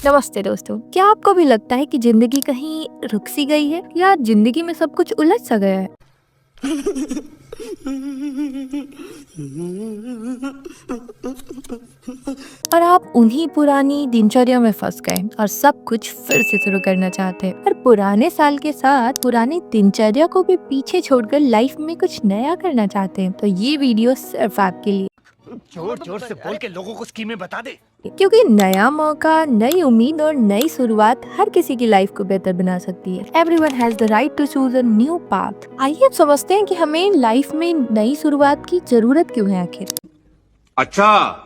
नमस्ते दोस्तों, क्या आपको भी लगता है कि जिंदगी कहीं रुक सी गई है या जिंदगी में सब कुछ उलझ सा गया है? और आप उन्हीं पुरानी दिनचर्या में फंस गए और सब कुछ फिर से शुरू करना चाहते हैं। पर पुराने साल के साथ पुरानी दिनचर्या को भी पीछे छोड़कर लाइफ में कुछ नया करना चाहते हैं, तो ये वीडियो सिर्फ आपके लिए। जोर जोर से बोल के लोगों को स्कीमें बता दे, क्योंकि नया मौका, नई उम्मीद और नई शुरुआत हर किसी की लाइफ को बेहतर बना सकती है। Everyone has the right to choose a new path। आइए अब समझते हैं कि हमें लाइफ में नई शुरुआत की जरूरत क्यों है आखिर। अच्छा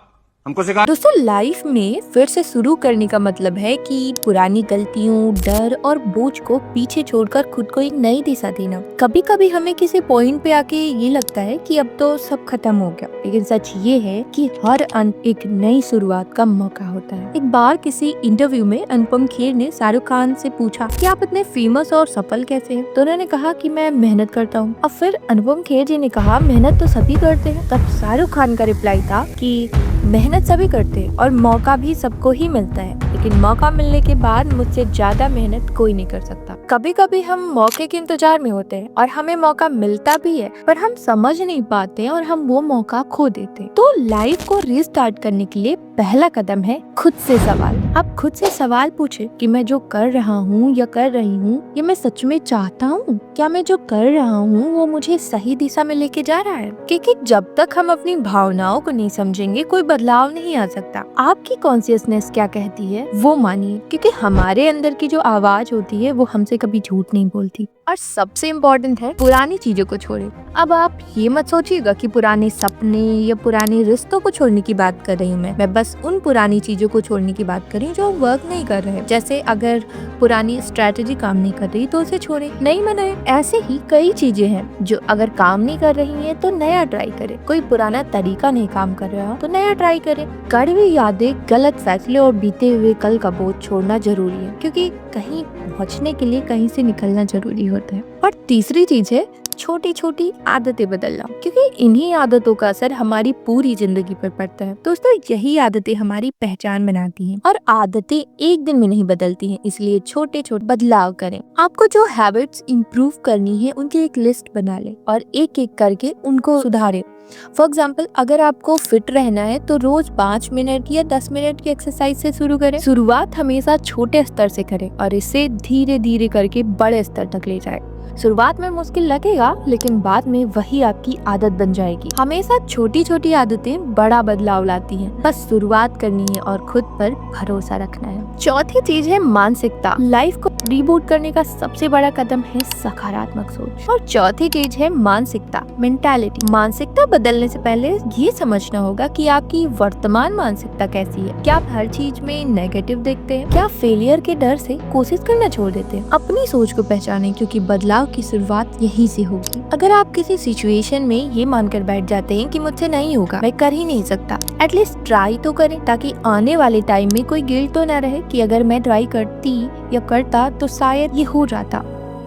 हमको सिखा। दोस्तों, लाइफ में फिर से शुरू करने का मतलब है कि पुरानी गलतियों, डर और बोझ को पीछे छोड़कर खुद को एक नई दिशा देना। कभी कभी हमें किसी पॉइंट पे आके ये लगता है कि अब तो सब खत्म हो गया, लेकिन सच ये है कि हर अंत एक नई शुरुआत का मौका होता है। एक बार किसी इंटरव्यू में अनुपम खेर ने शाहरुख खान से पूछा कि आप इतने फेमस और सफल कैसे हैं? तो उन्होंने कहा कि मैं मेहनत करता हूँ। अब फिर अनुपम खेर जी ने कहा मेहनत तो सभी करते हैं। तब शाहरुख खान का रिप्लाई था कि मेहनत सभी करते हैं और मौका भी सबको ही मिलता है, लेकिन मौका मिलने के बाद मुझसे ज्यादा मेहनत कोई नहीं कर सकता। कभी कभी हम मौके के इंतजार में होते हैं और हमें मौका मिलता भी है, पर हम समझ नहीं पाते और हम वो मौका खो देते हैं। तो लाइफ को रीस्टार्ट करने के लिए पहला कदम है खुद से सवाल। आप खुद से सवाल पूछे कि मैं जो कर रहा हूँ या कर रही हूँ ये मैं सच में चाहता हूँ? क्या मैं जो कर रहा हूँ वो मुझे सही दिशा में लेके जा रहा है? क्योंकि जब तक हम अपनी भावनाओं को नहीं समझेंगे कोई बदलाव नहीं आ सकता। आपकी कॉन्शियसनेस क्या कहती है वो मानिए, क्योंकि हमारे अंदर की जो आवाज होती है वो हमसे कभी झूठ नहीं बोलती। और सबसे इम्पोर्टेंट है पुरानी चीजों को छोड़े। अब आप ये मत सोचिएगा कि पुराने सपने या पुराने रिश्तों को छोड़ने की बात कर रही हूँ। मैं बस उन पुरानी चीजों को छोड़ने की बात कर रही हूँ जो वर्क नहीं कर रहे। जैसे अगर पुरानी स्ट्रेटेजी काम नहीं कर रही तो उसे छोड़े, नहीं बनाए। ऐसे ही कई चीजें हैं जो अगर काम नहीं कर रही है तो नया ट्राई करे। कोई पुराना तरीका नहीं काम कर रहा तो नया ट्राई करे। कड़वी यादें, गलत फैसले और बीते हुए कल का बोझ छोड़ना जरूरी है, क्योंकि कहीं पहुँचने के लिए कहीं से निकलना जरूरी होता है। और तीसरी चीज है छोटी छोटी आदतें बदलना, क्योंकि इन्हीं आदतों का असर हमारी पूरी जिंदगी पर पड़ता है। दोस्तों, यही आदतें हमारी पहचान बनाती हैं और आदतें एक दिन में नहीं बदलती हैं, इसलिए छोटे छोटे बदलाव करें। आपको जो हैबिट्स इंप्रूव करनी है उनकी एक लिस्ट बना लें और एक एक करके उनको सुधारें। फॉर एग्जाम्पल, अगर आपको फिट रहना है तो रोज 5 मिनट या 10 मिनट की एक्सरसाइज से शुरू करें। शुरुआत हमेशा छोटे स्तर से करें और इसे धीरे धीरे करके बड़े स्तर तक ले जाए। शुरुआत में मुश्किल लगेगा, लेकिन बाद में वही आपकी आदत बन जाएगी। हमेशा छोटी छोटी आदतें बड़ा बदलाव लाती हैं। बस शुरुआत करनी है और खुद पर भरोसा रखना है। चौथी चीज है मानसिकता। लाइफ को रिबूट करने का सबसे बड़ा कदम है सकारात्मक सोच। और चौथी चीज है मानसिकता, मेंटालिटी। मानसिकता बदलने से पहले ये समझना होगा कि आपकी वर्तमान मानसिकता कैसी है। क्या आप हर चीज में नेगेटिव देखते हैं? क्या फेलियर के डर से कोशिश करना छोड़ देते हैं? अपनी सोच को पहचानें, क्योंकि बदलाव की शुरुआत यहीं से होगी। अगर आप किसी सिचुएशन में ये मानकर बैठ जाते हैं कि मुझसे नहीं होगा, मैं कर ही नहीं सकता, एटलीस्ट ट्राई तो करें, ताकि आने वाले टाइम में कोई गिल्ट तो न रहे कि अगर मैं ट्राई करती या करता तो शायद ये हो जाता।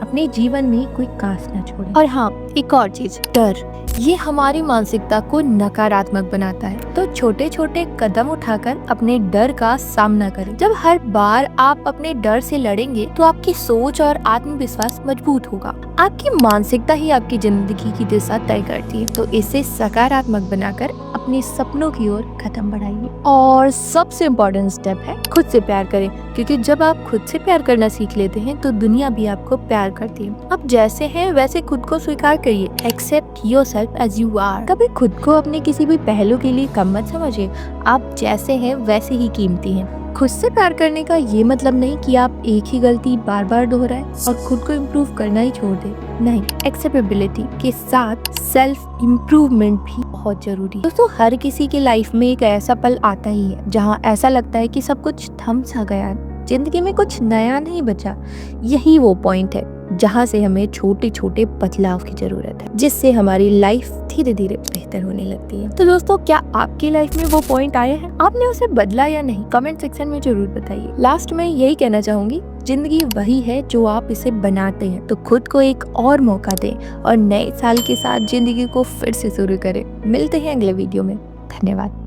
अपने जीवन में कोई कांस न छोड़ें। और हाँ, एक और चीज, डर, ये हमारी मानसिकता को नकारात्मक बनाता है। तो छोटे छोटे कदम उठाकर अपने डर का सामना करें। जब हर बार आप अपने डर से लड़ेंगे तो आपकी सोच और आत्मविश्वास मजबूत होगा। आपकी मानसिकता ही आपकी जिंदगी की दिशा तय करती है, तो इसे सकारात्मक बनाकर अपने सपनों की ओर कदम बढ़ाइए। और सबसे इम्पोर्टेंट स्टेप है खुद से प्यार करें, क्योंकि जब आप खुद से प्यार करना सीख लेते हैं तो दुनिया भी आपको प्यार करती है। आप जैसे हैं वैसे खुद को स्वीकार करिए। Accept yourself as you are. कभी खुद को अपने किसी भी पहलू के लिए कम मत समझिए। आप जैसे हैं वैसे ही कीमती हैं। खुद से प्यार करने का ये मतलब नहीं कि आप एक ही गलती बार बार दोहराएं और खुद को इम्प्रूव करना ही छोड़ दें। नहीं, एक्सेप्टेबिलिटी के साथ सेल्फ इम्प्रूवमेंट भी बहुत जरूरी है। दोस्तों, हर किसी की लाइफ में एक ऐसा पल आता ही है जहाँ ऐसा लगता है कि सब कुछ थम सा गया, जिंदगी में कुछ नया नहीं बचा। यही वो पॉइंट है जहाँ से हमें छोटे छोटे बदलाव की जरूरत है, जिससे हमारी लाइफ धीरे धीरे बेहतर होने लगती है। तो दोस्तों, क्या आपकी लाइफ में वो पॉइंट आया है? आपने उसे बदला या नहीं? कमेंट सेक्शन में जरूर बताइए। लास्ट में यही कहना चाहूंगी, जिंदगी वही है जो आप इसे बनाते हैं, तो खुद को एक और मौका दें और नए साल के साथ जिंदगी को फिर से शुरू करें। मिलते हैं अगले वीडियो में। धन्यवाद।